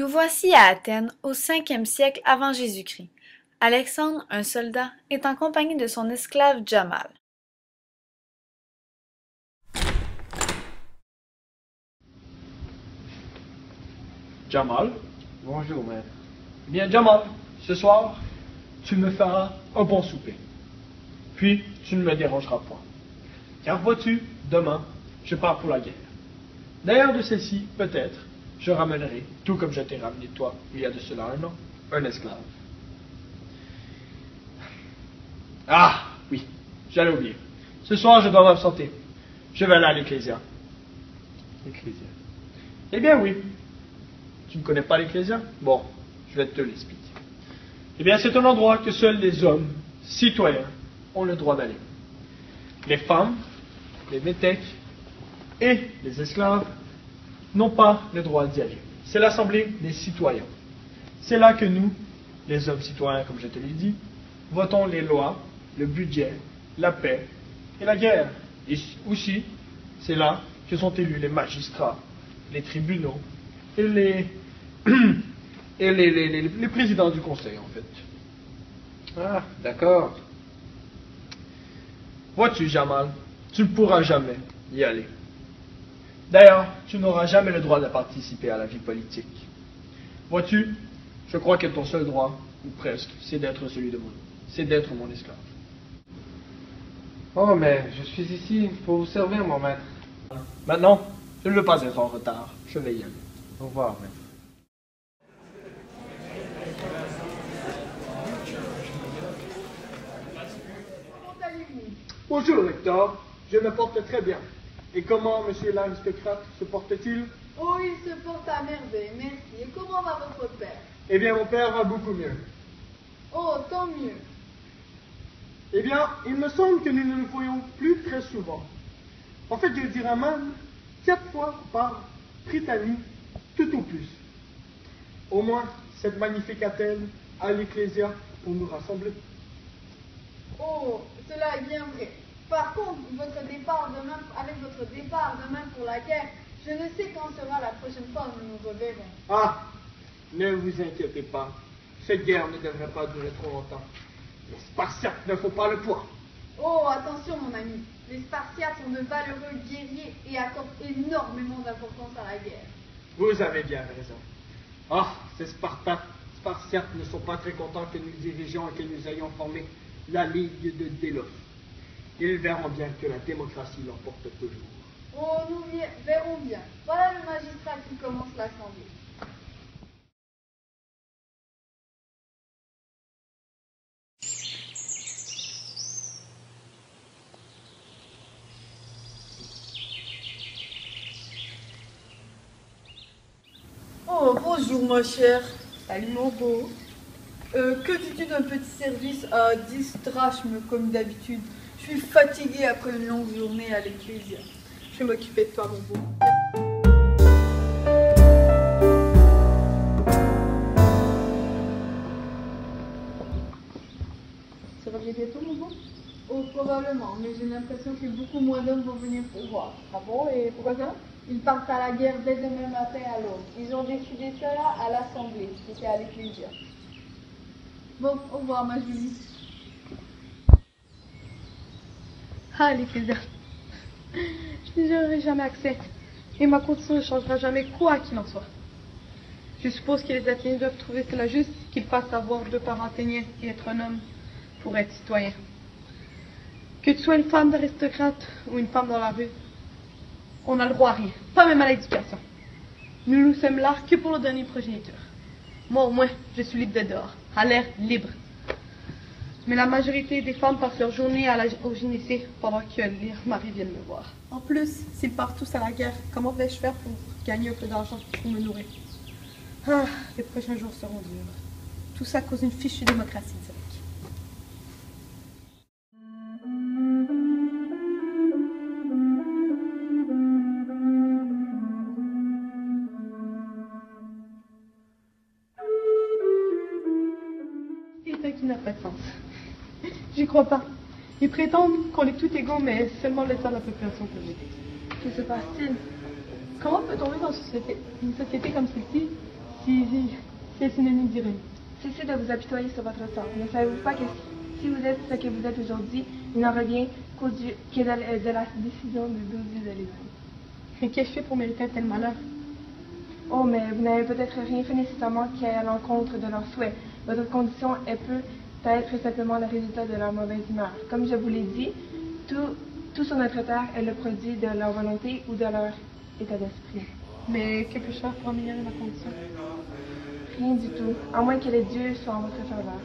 Nous voici à Athènes au 5e siècle avant Jésus-Christ. Alexandre, un soldat, est en compagnie de son esclave Jamal. Jamal? Bonjour, maître. Eh bien, Jamal, ce soir, tu me feras un bon souper. Puis, tu ne me dérangeras point. Car vois-tu, demain, je pars pour la guerre. D'ailleurs de celle-ci, peut-être, je ramènerai, tout comme je t'ai ramené toi, il y a de cela un an, un esclave. Ah, oui, j'allais oublier. Ce soir, je dois m'absenter. Je vais aller à l'Ecclésia. Ecclésia. Eh bien, oui. Tu ne connais pas l'Ecclésia? Bon, je vais te l'expliquer. Eh bien, c'est un endroit que seuls les hommes, citoyens, ont le droit d'aller. Les femmes, les métèques et les esclaves n'ont pas le droit d'y aller. C'est l'assemblée des citoyens. C'est là que nous, les hommes citoyens, comme je te l'ai dit, votons les lois, le budget, la paix et la guerre. Et aussi, c'est là que sont élus les magistrats, les tribunaux et les présidents du conseil, en fait. Ah, d'accord. Vois-tu, Jamal, tu ne pourras jamais y aller. D'ailleurs, tu n'auras jamais le droit de participer à la vie politique. Vois-tu, je crois que ton seul droit, ou presque, c'est d'être mon esclave. Oh, mais je suis ici pour vous servir, mon maître. Maintenant, je ne veux pas être en retard. Je vais y aller. Au revoir, maître. Comment allez-vous? Bonjour, Hector. Je me porte très bien. Et comment, monsieur l'aristocrate, se porte-t-il? Oh, il se porte à merveille, merci. Et comment va votre père? Eh bien, mon père va beaucoup mieux. Oh, tant mieux. Eh bien, il me semble que nous ne nous voyons plus très souvent. En fait, je dirais même 4 fois par Britannie, tout au plus. Au moins, cette magnifique Athènes à l'Ecclésia pour nous rassembler. Oh, cela est bien vrai. Par contre, avec votre départ demain pour la guerre, je ne sais quand sera la prochaine fois où nous nous reverrons. Ah, ne vous inquiétez pas. Cette guerre ne devrait pas durer trop longtemps. Les Spartiates ne font pas le poids. Oh, attention mon ami. Les Spartiates sont de valeureux guerriers et accordent énormément d'importance à la guerre. Vous avez bien raison. Ah, ces Spartiates ne sont pas très contents que nous dirigeons et que nous ayons formé la Ligue de Délos. Ils verront bien que la démocratie l'emporte toujours. Oh, nous verrons bien. Voilà le magistrat qui commence l'assemblée. Oh, bonjour ma chère. Salut mon beau. Que dis-tu d'un petit service à 10 drachmes comme d'habitude? Je suis fatiguée après une longue journée à l'Ecclésia. Je vais m'occuper de toi mon beau. Ça revient bientôt mon beau? Oh, probablement, mais j'ai l'impression que beaucoup moins d'hommes vont venir pour voir. Ah bon, et pourquoi ça? Ils partent à la guerre dès demain matin à l'aube. Ils ont décidé cela à l'Assemblée, qui était à l'Ecclésia. Bon, au revoir ma Julie. Ah, l'Ecclésia. Je n'y aurai jamais accès. Et ma condition ne changera jamais, quoi qu'il en soit. Je suppose que les Athéniens doivent trouver cela juste qu'ils fassent avoir 2 parents athéniens et être un homme pour être citoyen. Que tu sois une femme d'aristocrate ou une femme dans la rue, on n'a le droit à rien, pas même à l'éducation. Nous nous sommes là que pour le dernier progéniteur. Moi au moins, je suis libre de dehors, à l'air libre. Mais la majorité des femmes passent leur journée au gynécée pendant que les maris viennent me voir. En plus, s'ils partent tous à la guerre, comment vais-je faire pour gagner un peu d'argent pour me nourrir? Ah, les prochains jours seront durs. Tout ça à cause d'une fichue démocratie, Zach. C'est ça qui n'a pas de sens. J'y crois pas. Ils prétendent qu'on est tous égaux, mais seulement le tiers de la population peut voter. Que se passe-t-il? Comment peut-on vivre dans une société comme celle-ci si c'est synonyme d'irrénie. Cessez de vous apitoyer sur votre sort. Ne savez-vous pas que si vous êtes ce que vous êtes aujourd'hui, il n'en revient que de la décision de Dieu de l'Esprit. Mais qu'ai-je fait pour mériter un tel malheur? Oh, mais vous n'avez peut-être rien fait nécessairement qui est à l'encontre de leurs souhaits. Votre condition peut être simplement le résultat de leur mauvaise humeur. Comme je vous l'ai dit, tout sur notre terre est le produit de leur volonté ou de leur état d'esprit. Mais que puis-je faire pour améliorer ma condition? Rien du tout, à moins que les dieux soient en votre faveur.